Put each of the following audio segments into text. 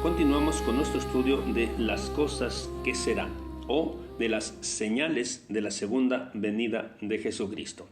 continuamos con nuestro estudio de las cosas que serán o de las señales de la segunda venida de Jesucristo,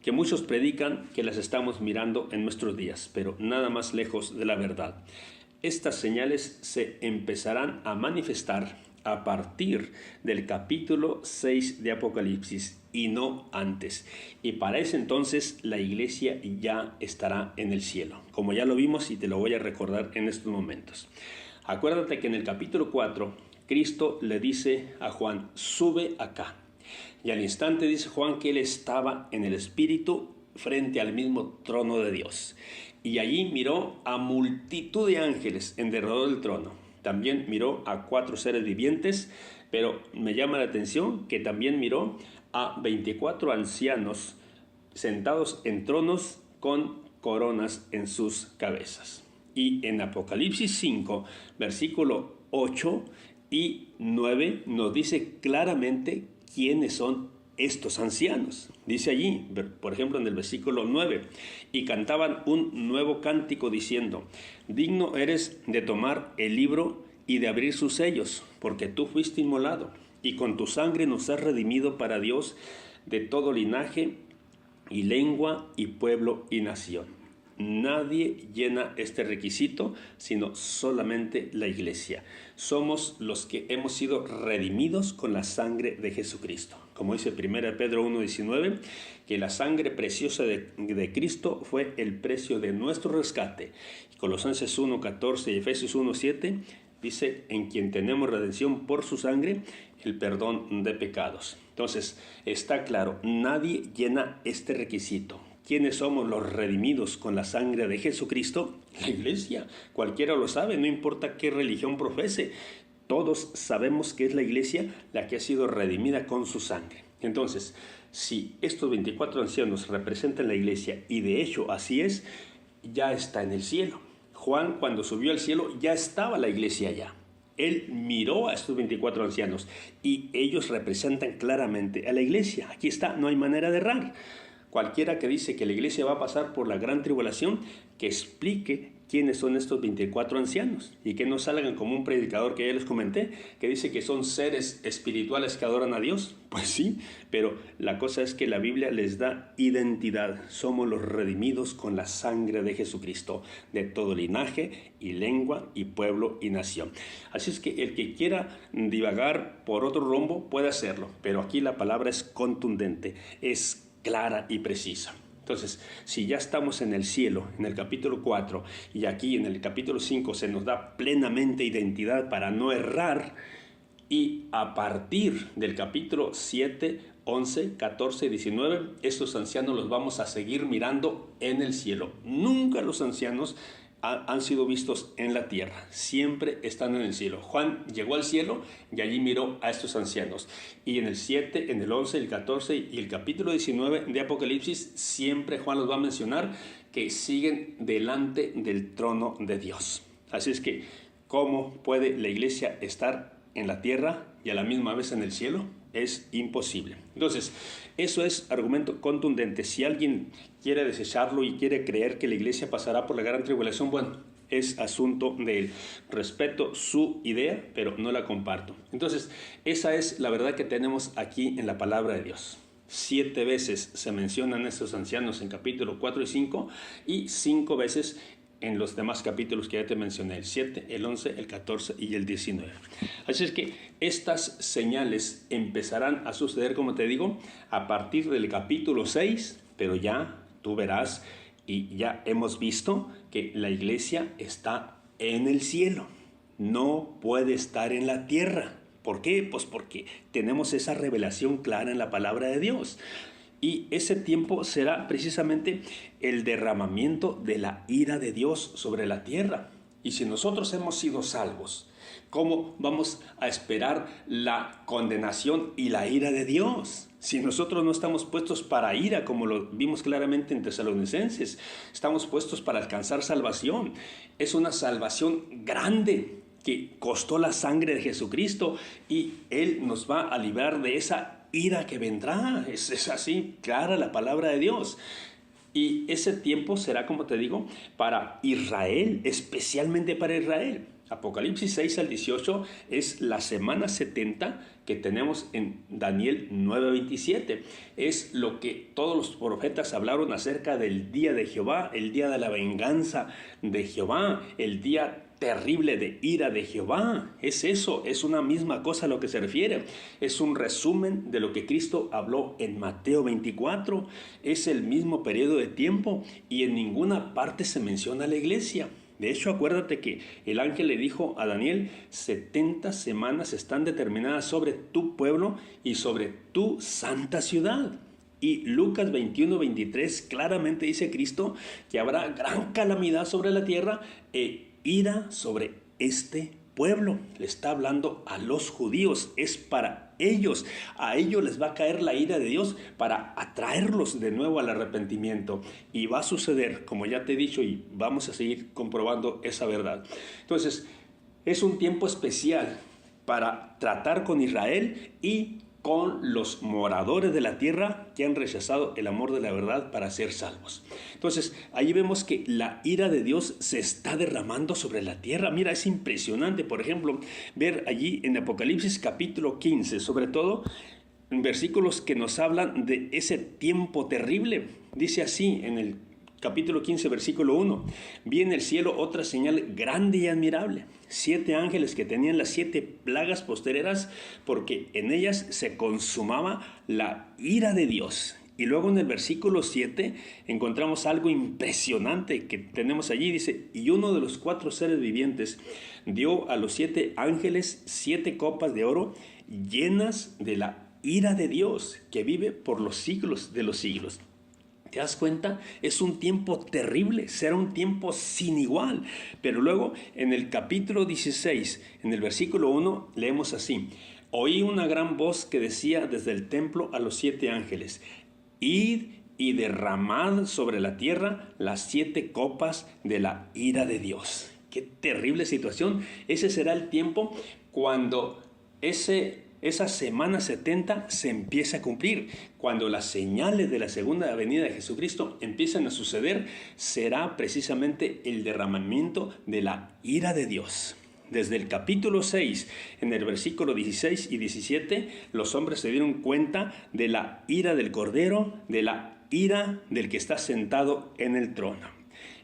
que muchos predican que las estamos mirando en nuestros días, pero nada más lejos de la verdad. Estas señales se empezarán a manifestar a partir del capítulo 6 de Apocalipsis y no antes. Y para ese entonces la iglesia ya estará en el cielo, como ya lo vimos y te lo voy a recordar en estos momentos. Acuérdate que en el capítulo 4 Cristo le dice a Juan: sube acá. Y al instante dice Juan que él estaba en el Espíritu frente al mismo trono de Dios. Y allí miró a multitud de ángeles en derredor del trono. También miró a 4 seres vivientes, pero me llama la atención que también miró a 24 ancianos sentados en tronos con coronas en sus cabezas. Y en Apocalipsis 5, versículo 8 y 9 nos dice claramente quiénes son estos ancianos. Dice allí, por ejemplo, en el versículo 9: y cantaban un nuevo cántico diciendo: digno eres de tomar el libro y de abrir sus sellos, porque tú fuiste inmolado, y con tu sangre nos has redimido para Dios de todo linaje y lengua y pueblo y nación. Nadie llena este requisito, sino solamente la iglesia. Somos los que hemos sido redimidos con la sangre de Jesucristo. Como dice 1 Pedro 1:19, que la sangre preciosa de Cristo fue el precio de nuestro rescate. Colosenses 1:14 y Efesios 1:7 dice: en quien tenemos redención por su sangre, el perdón de pecados. Entonces, está claro, nadie llena este requisito. ¿Quiénes somos los redimidos con la sangre de Jesucristo? La iglesia. Cualquiera lo sabe, no importa qué religión profese. Todos sabemos que es la iglesia la que ha sido redimida con su sangre. Entonces, si estos 24 ancianos representan la iglesia, y de hecho así es, ya está en el cielo. Juan, cuando subió al cielo, ya estaba la iglesia allá. Él miró a estos 24 ancianos y ellos representan claramente a la iglesia. Aquí está, no hay manera de errar. Cualquiera que dice que la iglesia va a pasar por la gran tribulación, que explique quiénes son estos 24 ancianos y que no salgan como un predicador que ya les comenté, que dice que son seres espirituales que adoran a Dios. Pues sí, pero la cosa es que la Biblia les da identidad. Somos los redimidos con la sangre de Jesucristo, de todo linaje y lengua y pueblo y nación. Así es que el que quiera divagar por otro rumbo puede hacerlo, pero aquí la palabra es contundente, es clara y precisa. Entonces, si ya estamos en el cielo, en el capítulo 4, y aquí en el capítulo 5 se nos da plenamente identidad para no errar, y a partir del capítulo 7, 11, 14 y 19, estos ancianos los vamos a seguir mirando en el cielo. Nunca los ancianos han sido vistos en la tierra, siempre están en el cielo. Juan llegó al cielo y allí miró a estos ancianos. Y en el 7, en el 11, el 14 y el capítulo 19 de Apocalipsis, siempre Juan los va a mencionar que siguen delante del trono de Dios. Así es que, ¿cómo puede la iglesia estar en la tierra y a la misma vez en el cielo? Es imposible. Entonces, eso es argumento contundente. Si alguien quiere desecharlo y quiere creer que la iglesia pasará por la gran tribulación, bueno, es asunto de él. Respeto su idea, pero no la comparto. Entonces, esa es la verdad que tenemos aquí en la palabra de Dios. 7 veces se mencionan estos ancianos en capítulo 4 y 5, y 5 veces en los demás capítulos que ya te mencioné, el 7, el 11, el 14 y el 19. Así es que estas señales empezarán a suceder, como te digo, a partir del capítulo 6, pero ya tú verás y ya hemos visto que la iglesia está en el cielo, no puede estar en la tierra. ¿Por qué? Pues porque tenemos esa revelación clara en la palabra de Dios. Y ese tiempo será precisamente el derramamiento de la ira de Dios sobre la tierra. Y si nosotros hemos sido salvos, ¿cómo vamos a esperar la condenación y la ira de Dios? Si nosotros no estamos puestos para ira, como lo vimos claramente en Tesalonicenses, estamos puestos para alcanzar salvación. Es una salvación grande que costó la sangre de Jesucristo, y Él nos va a librar de esa ira que vendrá. Es así, clara la palabra de Dios. Y ese tiempo será, como te digo, para Israel, especialmente para Israel. Apocalipsis 6 al 18 es la semana 70 que tenemos en Daniel 9:27. Es lo que todos los profetas hablaron acerca del día de Jehová, el día de la venganza de Jehová, el día terrible de ira de Jehová. Es eso, es una misma cosa a lo que se refiere. Es un resumen de lo que Cristo habló en Mateo 24. Es el mismo periodo de tiempo y en ninguna parte se menciona la iglesia. De hecho, acuérdate que el ángel le dijo a Daniel, 70 semanas están determinadas sobre tu pueblo y sobre tu santa ciudad. Y Lucas 21:23 claramente dice Cristo que habrá gran calamidad sobre la tierra e ira sobre este pueblo. Le está hablando a los judíos, es para ellos. A ellos les va a caer la ira de Dios para atraerlos de nuevo al arrepentimiento. Y va a suceder, como ya te he dicho, y vamos a seguir comprobando esa verdad. Entonces, es un tiempo especial para tratar con Israel y con los moradores de la tierra que han rechazado el amor de la verdad para ser salvos. Entonces, ahí vemos que la ira de Dios se está derramando sobre la tierra. Mira, es impresionante, por ejemplo, ver allí en Apocalipsis capítulo 15, sobre todo en versículos que nos hablan de ese tiempo terrible. Dice así en el capítulo 15, versículo 1. Vi en el cielo otra señal grande y admirable, 7 ángeles que tenían las 7 plagas postreras, porque en ellas se consumaba la ira de Dios. Y luego en el versículo 7 encontramos algo impresionante que tenemos allí. Dice, y uno de los 4 seres vivientes dio a los 7 ángeles 7 copas de oro llenas de la ira de Dios, que vive por los siglos de los siglos. ¿Te das cuenta? Es un tiempo terrible, será un tiempo sin igual. Pero luego en el capítulo 16, en el versículo 1, leemos así. Oí una gran voz que decía desde el templo a los 7 ángeles, id y derramad sobre la tierra las 7 copas de la ira de Dios. Qué terrible situación. Ese será el tiempo cuando esa semana 70 se empieza a cumplir. Cuando las señales de la segunda venida de Jesucristo empiezan a suceder, será precisamente el derramamiento de la ira de Dios. Desde el capítulo 6, en el versículo 16 y 17, los hombres se dieron cuenta de la ira del Cordero, de la ira del que está sentado en el trono.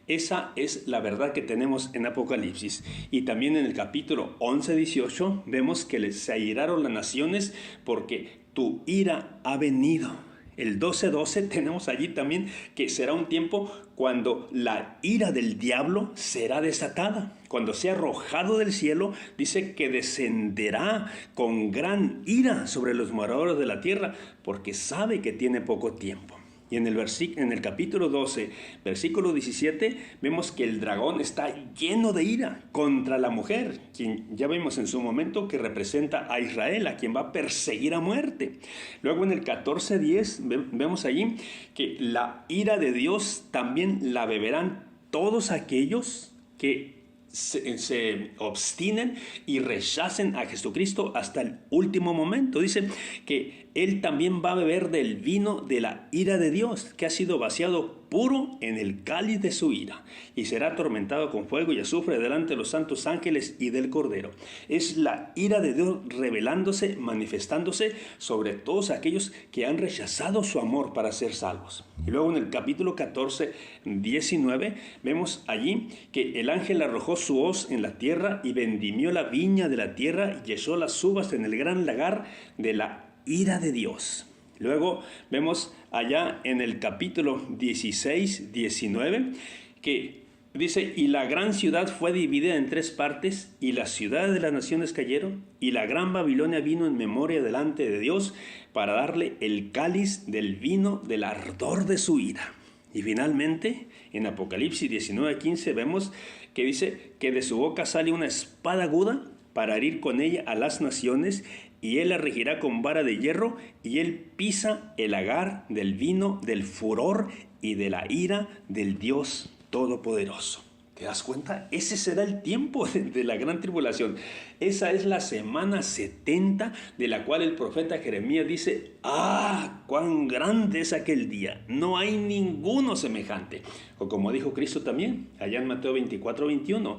Esa es la verdad que tenemos en Apocalipsis. Y también en el capítulo 11-18 vemos que se airaron las naciones porque tu ira ha venido. El 12-12 tenemos allí también que será un tiempo cuando la ira del diablo será desatada. Cuando sea arrojado del cielo, dice que descenderá con gran ira sobre los moradores de la tierra porque sabe que tiene poco tiempo. Y en el capítulo 12, versículo 17, vemos que el dragón está lleno de ira contra la mujer, quien ya vimos en su momento que representa a Israel, a quien va a perseguir a muerte. Luego en el 14:10 vemos allí que la ira de Dios también la beberán todos aquellos que se obstinen y rechacen a Jesucristo hasta el último momento. Dice que Él también va a beber del vino de la ira de Dios, que ha sido vaciado puro en el cáliz de su ira, y será atormentado con fuego y azufre delante de los santos ángeles y del Cordero. Es la ira de Dios revelándose, manifestándose sobre todos aquellos que han rechazado su amor para ser salvos. Y luego en el capítulo 14:19 vemos allí que el ángel arrojó su hoz en la tierra y vendimió la viña de la tierra y echó las uvas en el gran lagar de la ira de Dios. Luego vemos allá en el capítulo 16-19 que dice, y la gran ciudad fue dividida en 3 partes, y las ciudades de las naciones cayeron, y la gran Babilonia vino en memoria delante de Dios para darle el cáliz del vino del ardor de su ira. Y finalmente, en Apocalipsis 19:15 vemos que dice que de su boca sale una espada aguda para herir con ella a las naciones, y él la regirá con vara de hierro, y él pisa el lagar del vino del furor y de la ira del Dios Todopoderoso. ¿Te das cuenta? Ese será el tiempo de la gran tribulación. Esa es la semana 70 de la cual el profeta Jeremías dice, ¡ah, cuán grande es aquel día! No hay ninguno semejante. O como dijo Cristo también, allá en Mateo 24:21,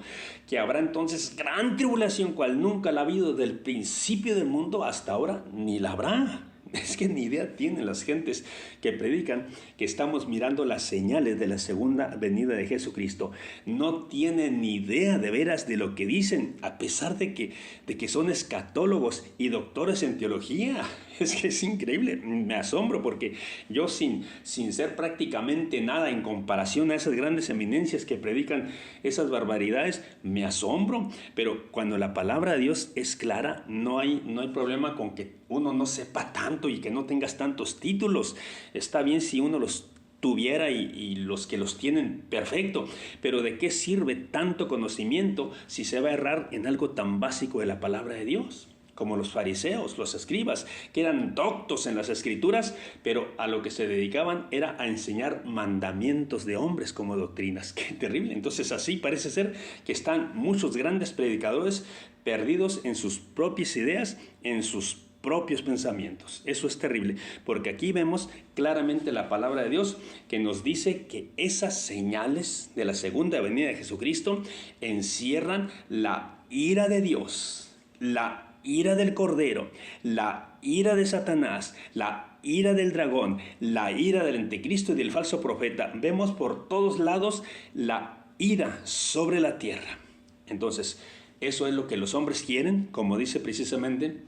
que habrá entonces gran tribulación cual nunca la ha habido desde el principio del mundo hasta ahora, ni la habrá. Es que ni idea tienen las gentes que predican que estamos mirando las señales de la segunda venida de Jesucristo. No tienen ni idea de veras de lo que dicen, a pesar de que son escatólogos y doctores en teología. Es que es increíble, me asombro porque yo sin ser prácticamente nada en comparación a esas grandes eminencias que predican esas barbaridades, me asombro. Pero cuando la palabra de Dios es clara, no hay problema con que uno no sepa tanto y que no tengas tantos títulos. Está bien si uno los tuviera y los que los tienen, perfecto. Pero ¿de qué sirve tanto conocimiento si se va a errar en algo tan básico de la palabra de Dios? Como los fariseos, los escribas, que eran doctos en las escrituras, pero a lo que se dedicaban era a enseñar mandamientos de hombres como doctrinas. ¡Qué terrible! Entonces así parece ser que están muchos grandes predicadores perdidos en sus propias ideas, en sus propios pensamientos. Eso es terrible, porque aquí vemos claramente la palabra de Dios que nos dice que esas señales de la segunda venida de Jesucristo encierran la ira de Dios, la ira del Cordero, la ira de Satanás, la ira del dragón, la ira del anticristo y del falso profeta. Vemos por todos lados la ira sobre la tierra. Entonces, eso es lo que los hombres quieren, como dice precisamente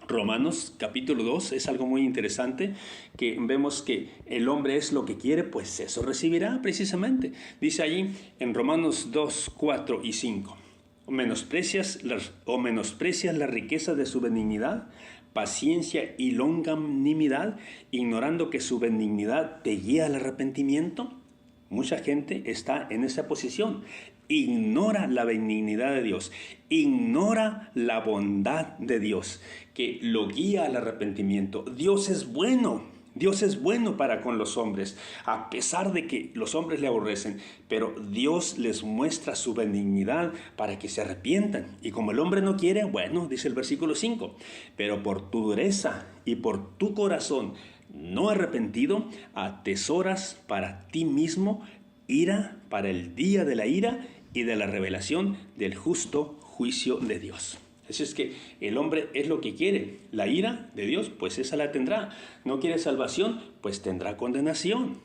Romanos capítulo 2, es algo muy interesante, que vemos que el hombre es lo que quiere, pues eso recibirá precisamente. Dice allí en Romanos 2, 4 y 5. ¿Menosprecias la riqueza de su benignidad, paciencia y longanimidad, ignorando que su benignidad te guía al arrepentimiento? Mucha gente está en esa posición. Ignora la benignidad de Dios, ignora la bondad de Dios, que lo guía al arrepentimiento. Dios es bueno para con los hombres, a pesar de que los hombres le aborrecen, pero Dios les muestra su benignidad para que se arrepientan. Y como el hombre no quiere, bueno, dice el versículo 5, pero por tu dureza y por tu corazón no arrepentido, atesoras para ti mismo ira para el día de la ira y de la revelación del justo juicio de Dios. Así es que el hombre es lo que quiere. La ira de Dios, pues esa la tendrá. No quiere salvación, pues tendrá condenación.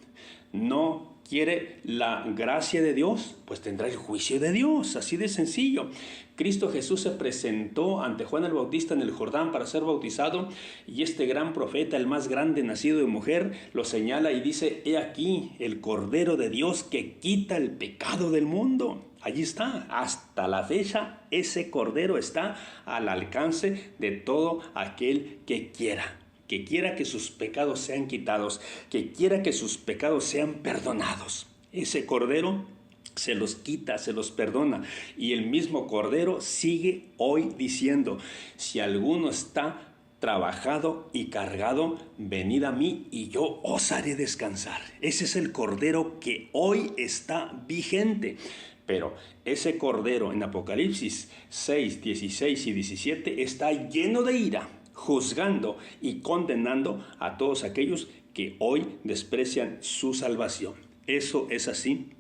No quiere la gracia de Dios, pues tendrá el juicio de Dios. Así de sencillo. Cristo Jesús se presentó ante Juan el Bautista en el Jordán para ser bautizado, y este gran profeta, el más grande nacido de mujer, lo señala y dice: he aquí el Cordero de Dios que quita el pecado del mundo. Allí está, hasta la fecha ese Cordero está al alcance de todo aquel que quiera que sus pecados sean quitados, que quiera que sus pecados sean perdonados. Ese Cordero se los quita, se los perdona. Y el mismo Cordero sigue hoy diciendo: si alguno está trabajado y cargado, venid a mí y yo os haré descansar. Ese es el Cordero que hoy está vigente. Pero ese Cordero en Apocalipsis 6, 16 y 17 está lleno de ira, juzgando y condenando a todos aquellos que hoy desprecian su salvación. Eso es así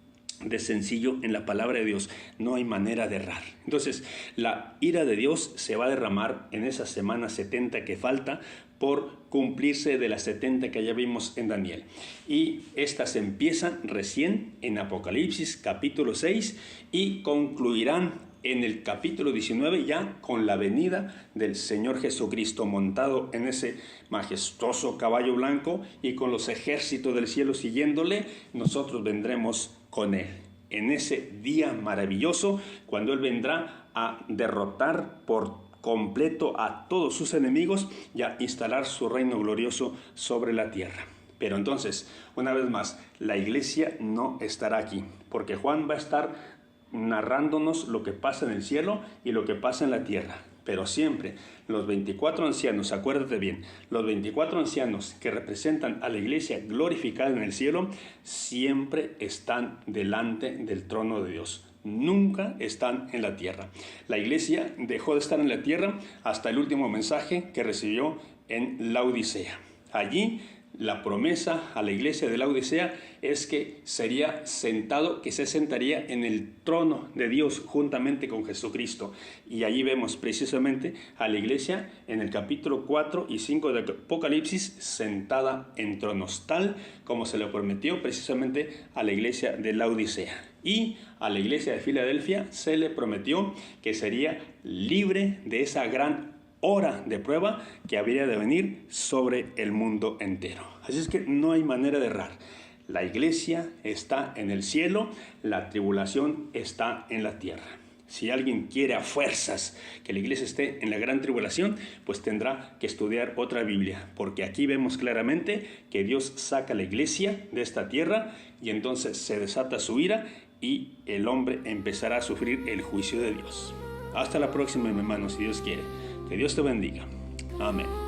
de sencillo en la palabra de Dios. No hay manera de errar. Entonces, la ira de Dios se va a derramar en esa semana 70 que falta por cumplirse de las 70 que ya vimos en Daniel. Y estas empiezan recién en Apocalipsis capítulo 6 y concluirán en el capítulo 19 ya con la venida del Señor Jesucristo montado en ese majestuoso caballo blanco y con los ejércitos del cielo siguiéndole. Nosotros vendremos con Él en ese día maravilloso, cuando Él vendrá a derrotar por completo a todos sus enemigos y a instalar su reino glorioso sobre la tierra. Pero entonces, una vez más, la iglesia no estará aquí, porque Juan va a estar narrándonos lo que pasa en el cielo y lo que pasa en la tierra. Pero siempre los 24 ancianos, acuérdate bien, los 24 ancianos que representan a la iglesia glorificada en el cielo, siempre están delante del trono de Dios. nunca están en la tierra. La iglesia dejó de estar en la tierra hasta el último mensaje que recibió en Laodicea. Allí la promesa a la iglesia de Laodicea es que sería sentado, que se sentaría en el trono de Dios juntamente con Jesucristo. Y allí vemos precisamente a la iglesia en el capítulo 4 y 5 de Apocalipsis sentada en tronos, tal como se le prometió precisamente a la iglesia de Laodicea. Y a la iglesia de Filadelfia se le prometió que sería libre de esa gran hora de prueba que habría de venir sobre el mundo entero. Así es que no hay manera de errar. La iglesia está en el cielo, la tribulación está en la tierra. Si alguien quiere a fuerzas que la iglesia esté en la gran tribulación, pues tendrá que estudiar otra Biblia, porque aquí vemos claramente que Dios saca a la iglesia de esta tierra y entonces se desata su ira y el hombre empezará a sufrir el juicio de Dios. Hasta la próxima, mi hermano, si Dios quiere. Que Dios te bendiga. Amén.